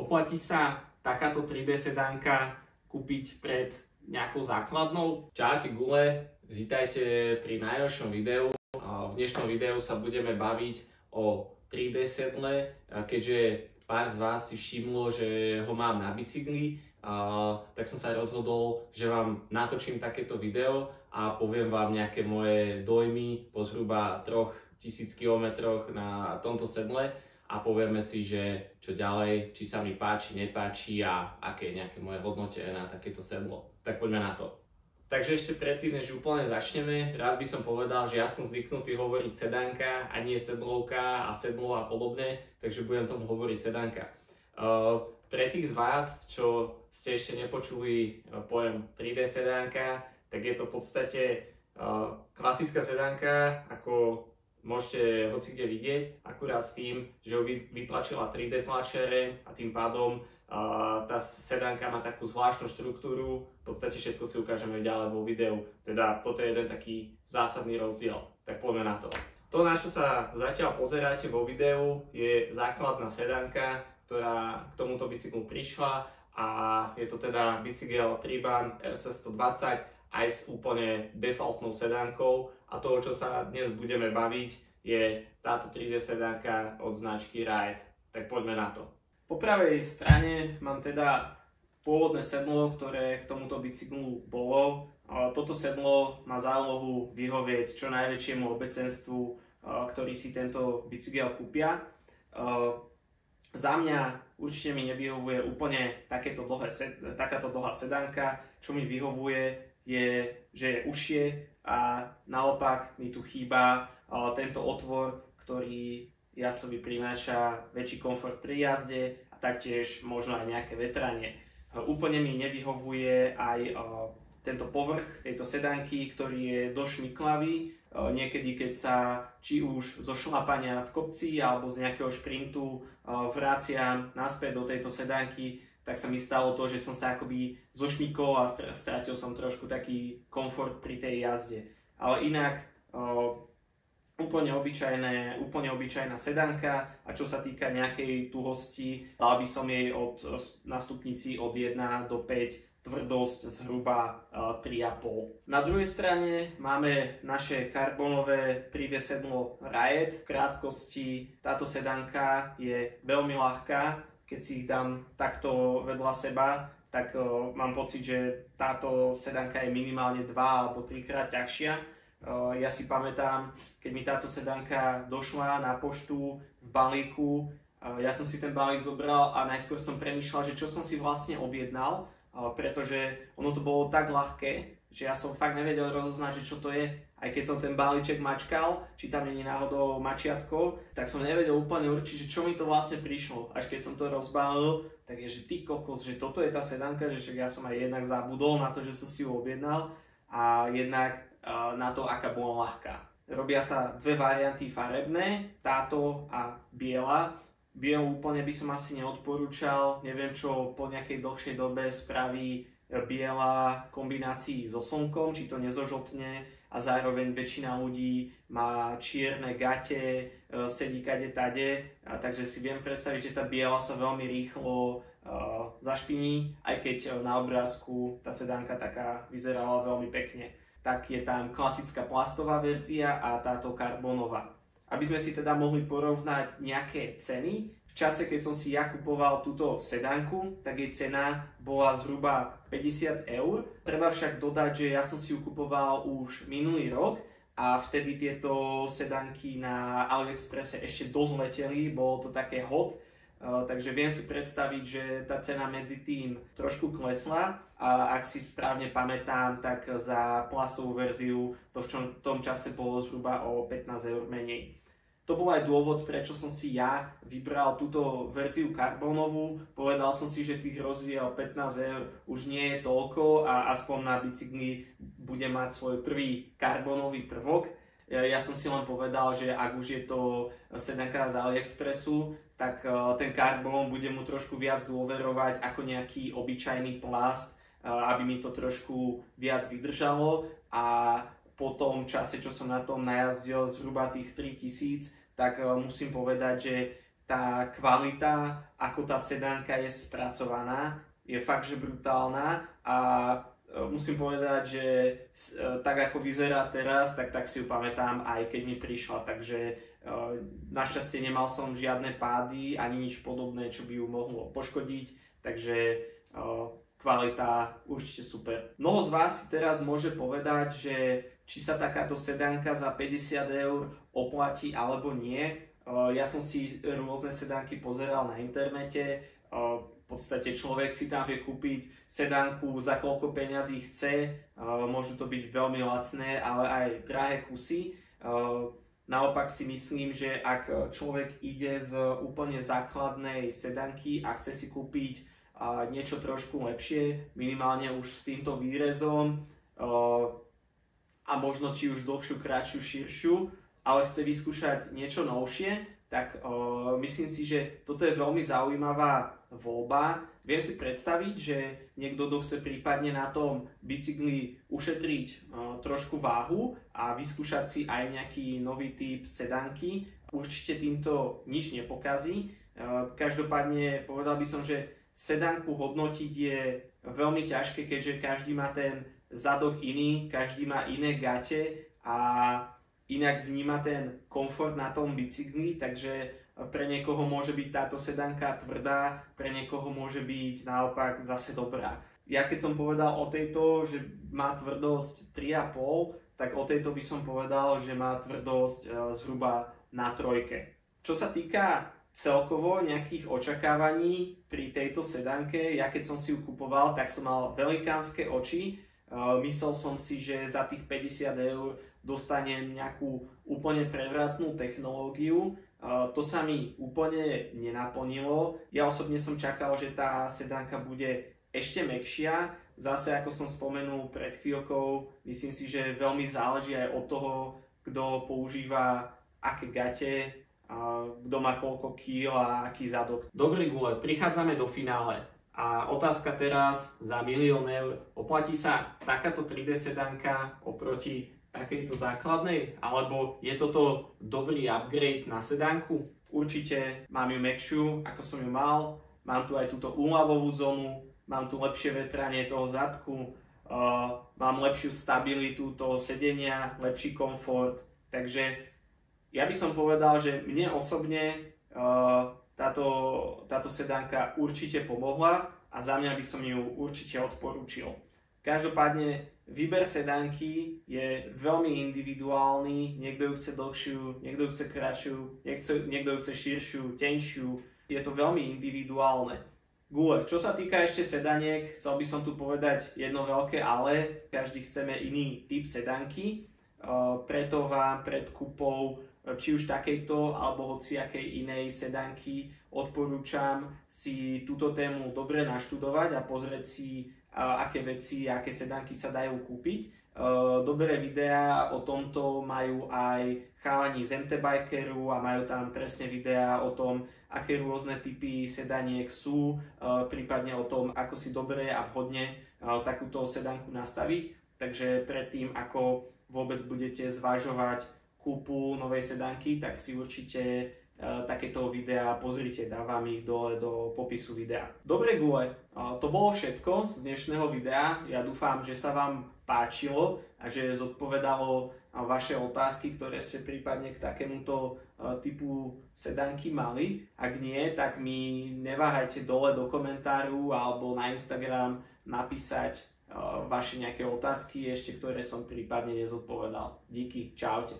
Oplatí sa takáto 3D sedánka kúpiť pred nejakou základnou? Čaute gule, vítajte pri najnovšom videu. V dnešnom videu sa budeme baviť o 3D sedle, keďže pár z vás si všimlo, že ho mám na bicykli, tak som sa rozhodol, že vám natočím takéto video a poviem vám nejaké moje dojmy po zhruba 3000 km na tomto sedle a povieme si, že čo ďalej, či sa mi páči, nepáči a aké je nejaké moje hodnotenie na takéto sedlo. Tak poďme na to. Takže ešte predtým, než úplne začneme, rád by som povedal, že ja som zvyknutý hovoriť sedánka a nie sedlovka a sedlo a podobne, takže budem tomu hovoriť sedánka. Pre tých z vás, čo ste ešte nepočuli pojem 3D sedánka, tak je to v podstate klasická sedánka, ako môžete hocikde vidieť, akurát s tým, že ho vytlačila 3D tlačiareň a tým pádom tá sedánka má takú zvláštnu štruktúru, v podstate všetko si ukážeme ďalej vo videu, teda toto je jeden taký zásadný rozdiel, tak poďme na to. To, na čo sa zatiaľ pozeráte vo videu, je základná sedánka, ktorá k tomuto bicyklu prišla a je to teda bicykel Triban RC120 aj s úplne defaultnou sedánkou a toho, čo sa dnes budeme baviť, je táto 3D sedánka od značky Ride. Tak poďme na to. Po pravej strane mám teda pôvodné sedlo, ktoré k tomuto bicyklu bolo. Toto sedlo má za úlohu vyhovieť čo najväčšiemu obecenstvu, ktorí si tento bicykel kúpia. Za mňa určite mi nevyhovuje úplne takáto dlhá sedánka. Čo mi vyhovuje je, že je užšie a naopak mi tu chýba tento otvor, ktorý jazdcovi prináša väčší komfort pri jazde a taktiež možno aj nejaké vetranie. Úplne mi nevyhovuje aj tento povrch tejto sedánky, ktorý je dosť šmiklavý. Niekedy, keď sa či už zo šlapania v kopci alebo z nejakého šprintu vraciam naspäť do tejto sedánky, tak sa mi stalo to, že som sa akoby zošmykol a stratil som trošku taký komfort pri tej jazde. Ale inak úplne obyčajná sedánka a čo sa týka nejakej tuhosti, dal by som jej na stupnici od 1 do 5 tvrdosť zhruba 3,5. Na druhej strane máme naše karbonové 3D sedlo Ride. V krátkosti táto sedánka je veľmi ľahká, keď si ich dám takto vedľa seba, tak mám pocit, že táto sedánka je minimálne 2 alebo 3 krát ťažšia. Ja si pamätám, keď mi táto sedánka došla na poštu v balíku, ja som si ten balík zobral a najskôr som premýšľal, že čo som si vlastne objednal, pretože ono to bolo tak ľahké, že ja som fakt nevedel rozoznať, že čo to je. Aj keď som ten balíček mačkal, či tam nie je náhodou mačiatko, tak som nevedel úplne určiť, že čo mi to vlastne prišlo. Až keď som to rozbalil, tak je, že ty kokos, že toto je tá sedánka, že však ja som aj jednak zabudol na to, že som si ju objednal a jednak na to, aká bola ľahká. Robia sa dve varianty farebné, táto a biela. Bielu úplne by som asi neodporúčal, neviem čo po nejakej dlhšej dobe spraví biela kombinácii so slnkom, či to nezožltne a zároveň väčšina ľudí má čierne gate, sedí kade tade, takže si viem predstaviť, že tá biela sa veľmi rýchlo zašpiní, aj keď na obrázku tá sedánka taká vyzerala veľmi pekne. Tak je tam klasická plastová verzia a táto karbonová. Aby sme si teda mohli porovnať nejaké ceny, v čase, keď som si ja kupoval túto sedánku, tak jej cena bola zhruba 50 eur. Treba však dodať, že ja som si ju kupoval už minulý rok a vtedy tieto sedánky na AliExpresse ešte dosť leteli, bolo to také hot. Takže viem si predstaviť, že tá cena medzi tým trošku klesla a ak si správne pamätám, tak za plastovú verziu to v tom čase bolo zhruba o 15 eur menej. To bol aj dôvod, prečo som si ja vybral túto verziu karbonovú. Povedal som si, že tých rozdiel 15 eur už nie je toľko a aspoň na bicykli bude mať svoj prvý karbonový prvok. Ja som si len povedal, že ak už je to sedánka z AliExpressu, tak ten karbon bude mu trošku viac dôverovať ako nejaký obyčajný plast, aby mi to trošku viac vydržalo a po tom čase, čo som na tom najazdil zhruba tých 3000, tak musím povedať, že tá kvalita, ako tá sedánka je spracovaná, je fakt, že brutálna a musím povedať, že tak ako vyzerá teraz, tak si ju pamätám aj keď mi prišla, takže našťastie nemal som žiadne pády ani nič podobné, čo by ju mohlo poškodiť, takže kvalita určite super. Mnoho z vás si teraz môže povedať, že či sa takáto sedánka za 50 eur oplatí alebo nie. Ja som si rôzne sedánky pozeral na internete, v podstate človek si tam vie kúpiť sedánku za koľko peňazí chce, môžu to byť veľmi lacné, ale aj drahé kusy. Naopak si myslím, že ak človek ide z úplne základnej sedánky a chce si kúpiť niečo trošku lepšie, minimálne už s týmto výrezom a možno či už dlhšiu, kratšiu, širšiu, ale chce vyskúšať niečo novšie, tak myslím si, že toto je veľmi zaujímavá voľba. Viem si predstaviť, že niekto, kto chce prípadne na tom bicykli ušetriť trošku váhu a vyskúšať si aj nejaký nový typ sedánky, určite týmto nič nepokazí. Každopádne povedal by som, že sedánku hodnotiť je veľmi ťažké, keďže každý má ten zadok iný, každý má iné gate a inak vníma ten komfort na tom bicykli, takže pre niekoho môže byť táto sedánka tvrdá, pre niekoho môže byť naopak zase dobrá. Ja keď som povedal o tejto, že má tvrdosť 3,5, tak o tejto by som povedal, že má tvrdosť zhruba na 3. Čo sa týka celkovo nejakých očakávaní pri tejto sedánke, ja keď som si ju kupoval, tak som mal velikánske oči. Myslel som si, že za tých 50 eur dostanem nejakú úplne prevratnú technológiu. To sa mi úplne nenaplnilo. Ja osobne som čakal, že tá sedánka bude ešte mäkšia. Zase, ako som spomenul pred chvíľkou, myslím si, že veľmi záleží aj od toho, kto používa aké gate, kto má koľko kíl a aký zadok. Dobre gule, prichádzame do finále. A otázka teraz za 1 000 000 eur. Oplatí sa takáto 3D sedánka oproti takejto základnej? Alebo je toto dobrý upgrade na sedánku? Určite mám ju mäkšiu, ako som ju mal. Mám tu aj túto úľavovú zónu, mám tu lepšie vetranie toho zadku, mám lepšiu stabilitu toho sedenia, lepší komfort. Takže ja by som povedal, že mne osobne táto sedánka určite pomohla a za mňa by som ju určite odporúčil. Každopádne výber sedánky je veľmi individuálny, niekto ju chce dlhšiu, niekto ju chce kratšiu, niekto ju chce širšiu, tenšiu, je to veľmi individuálne. Gule, čo sa týka ešte sedaniek, chcel by som tu povedať jedno veľké ale, každý chceme iný typ sedánky, preto vám pred kúpou či už takejto alebo hociakej inej sedánky odporúčam si túto tému dobre naštudovať a pozrieť si, aké veci, aké sedánky sa dajú kúpiť. Dobré videá o tomto majú aj chalani z MT Bikeru a majú tam presne videá o tom, aké rôzne typy sedaniek sú, prípadne o tom, ako si dobre a vhodne takúto sedánku nastaviť. Takže predtým, ako vôbec budete zvažovať kúpu novej sedánky, tak si určite takéto videá pozrite, dávam ich dole do popisu videa. Dobre gule, to bolo všetko z dnešného videa. Ja dúfam, že sa vám páčilo a že zodpovedalo vaše otázky, ktoré ste prípadne k takémuto typu sedánky mali. Ak nie, tak mi neváhajte dole do komentáru alebo na Instagram napísať vaše nejaké otázky ešte, ktoré som prípadne nezodpovedal. Díky, čaute.